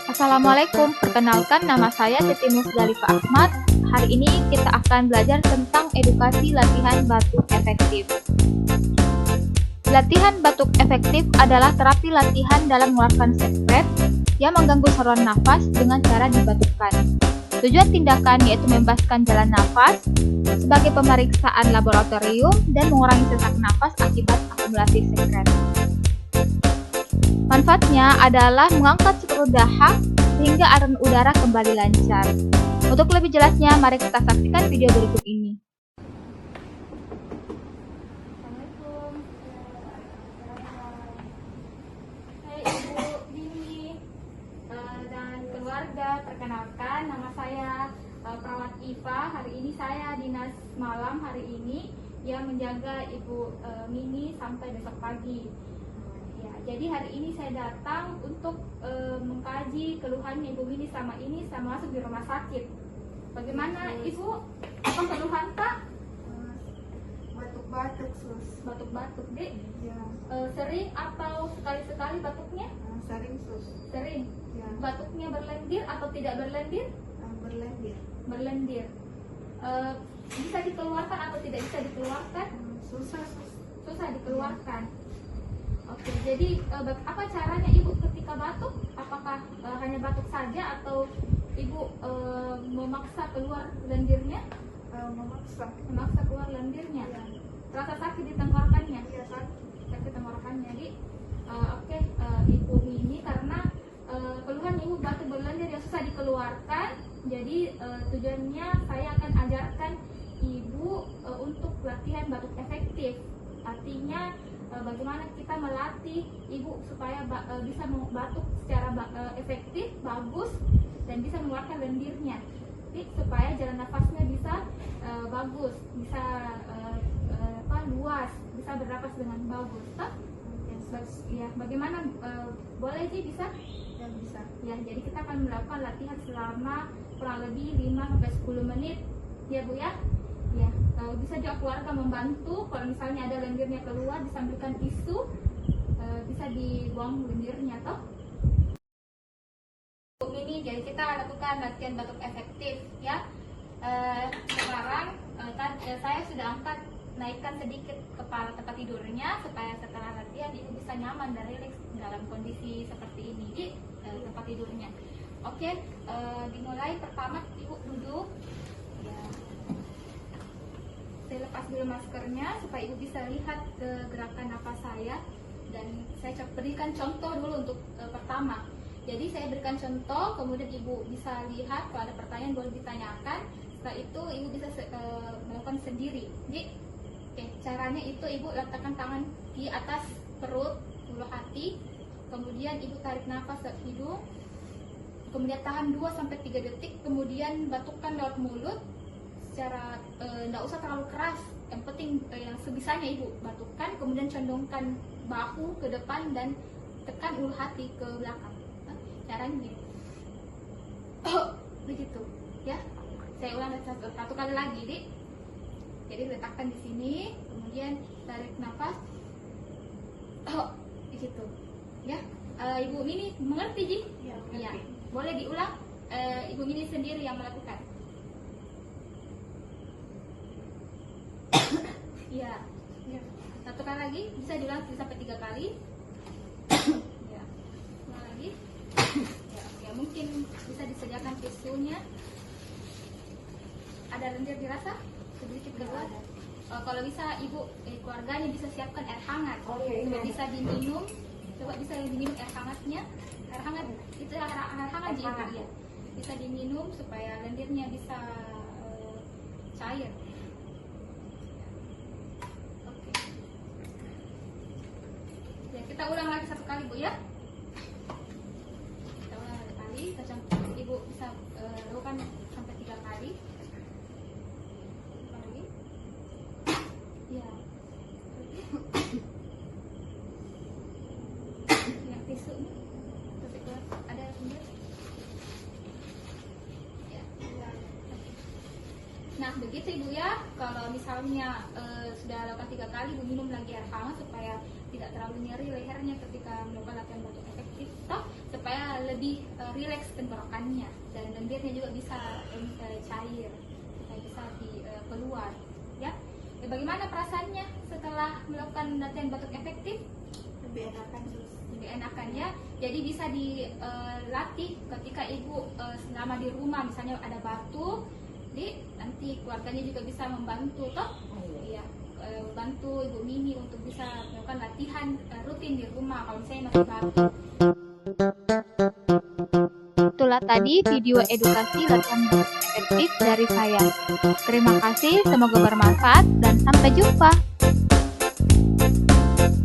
Assalamualaikum, perkenalkan nama saya Siti Musdalifah Ahmad. Hari ini kita akan belajar tentang edukasi latihan batuk efektif. Latihan batuk efektif adalah terapi latihan dalam mengeluarkan sekret yang mengganggu saluran nafas dengan cara dibatukkan. Tujuan tindakan yaitu membebaskan jalan nafas sebagai pemeriksaan laboratorium dan mengurangi sesak nafas akibat akumulasi sekret. Manfaatnya adalah mengangkat sekru dahak sehingga aliran udara kembali lancar. Untuk lebih jelasnya, mari kita saksikan video berikut ini. Assalamualaikum. Hai Ibu Dini dan keluarga, perkenalkan nama saya Perawat Iva. Hari ini saya dinas malam hari ini yang menjaga Ibu Mini sampai besok pagi. Ya, jadi hari ini saya datang untuk mengkaji keluhannya Ibu Mini selama ini sama masuk di rumah sakit. Bagaimana Ibu? Apa keluhan Pak? Batuk-batuk sus. Batuk-batuk, Dek. Ya. Sering atau sekali-sekali batuknya? Sering sus. Sering. Ya. Batuknya berlendir atau tidak berlendir? Berlendir. Berlendir. Bisa dikeluarkan atau tidak bisa dikeluarkan? Susah sus. Susah dikeluarkan. Oke, jadi apa caranya Ibu ketika batuk? Apakah hanya batuk saja atau Ibu memaksa keluar lendirnya? Memaksa keluar lendirnya. Ya. Terasa sakit di tenggorokannya? Iya sakit. Sakit tenggorokannya. Jadi Ibu ini karena keluhan Ibu batuk berlendir yang susah dikeluarkan. Jadi tujuannya saya akan ajarkan Ibu untuk latihan batuk efektif. Artinya bagaimana kita melatih Ibu supaya bisa batuk secara efektif, bagus, dan bisa mengeluarkan lendirnya. Jadi supaya jalan nafasnya bisa bagus, bisa luas, bisa bernapas dengan bagus. Ya, bagaimana? Boleh sih bisa? Ya bisa. Ya, jadi kita akan melakukan latihan selama kurang lebih 5-10 menit, ya Bu ya. Ya, bisa juga keluarga membantu. Kalau misalnya ada lendirnya keluar, disambilkan tisu, bisa dibuang lendirnya toh. Ini jadi kita lakukan latihan batuk efektif ya. Sekarang saya sudah naikkan sedikit kepala tempat tidurnya supaya setelah latihan Ibu bisa nyaman dan rileks dalam kondisi seperti ini di tempat tidurnya. Oke, dimulai. Pertama Ibu duduk. Ya. Saya lepas dulu maskernya supaya Ibu bisa lihat gerakan napas saya, dan saya berikan contoh dulu untuk pertama. Jadi saya berikan contoh, kemudian Ibu bisa lihat, kalau ada pertanyaan boleh ditanyakan. Setelah itu Ibu bisa melakukan sendiri. Jadi caranya itu Ibu letakkan tangan di atas perut, ulu hati, kemudian Ibu tarik nafas dari hidung, kemudian tahan 2-3 detik, kemudian batukkan lewat mulut secara tidak usah terlalu keras, yang penting yang sebisanya Ibu batukkan, kemudian condongkan bahu ke depan dan tekan ulu hati ke belakang. Caranya gitu. Begitu ya. Saya ulang satu kali lagi, Dik. Jadi letakkan di sini, kemudian tarik nafas. Begitu ya. Ibu Mini mengerti, Ji? Iya. Boleh diulang, Ibu Mini sendiri yang melakukan. Iya. Satu kali lagi, bisa diulang sampai 3 kali. Ya. Ulang lagi. Ya, mungkin bisa disediakan tisunya. Ada lendir dirasa? Sedikit keluar. Kalau bisa Ibu keluarganya bisa siapkan air hangat. Supaya bisa diminum. Coba bisa diminum air hangatnya. Air hangat itu air hangat Ji, ya. Bisa diminum supaya lendirnya bisa cair. Oke. Ya, kita ulang lagi satu kali Bu ya. Kita ulang satu kali. Ibu bisa lakukan sampai 3 kali. Lagi. Ya. Yang tisu nih. Ada sumber. Ya. Nah begitu Ibu ya. Kalau misalnya sudah lakukan 3 kali, Ibu minum lagi air hangat tidak terlalu nyeri lehernya ketika melakukan latihan batuk efektif, toh supaya lebih rileks tenggorokannya, dan lendirnya juga bisa cair, supaya bisa keluar ya. Bagaimana perasaannya setelah melakukan latihan batuk efektif? Lebih enakan sus. Lebih enakan ya. Jadi bisa dilatih ketika ibu selama di rumah misalnya ada batuk, nanti keluarganya juga bisa membantu toh. Iya, bantu Ibu Mimi untuk bisa melakukan latihan rutin di rumah kalau misalnya masih batuk. Itulah tadi video edukasi latihan batuk efektif dari saya. Terima kasih, semoga bermanfaat dan sampai jumpa.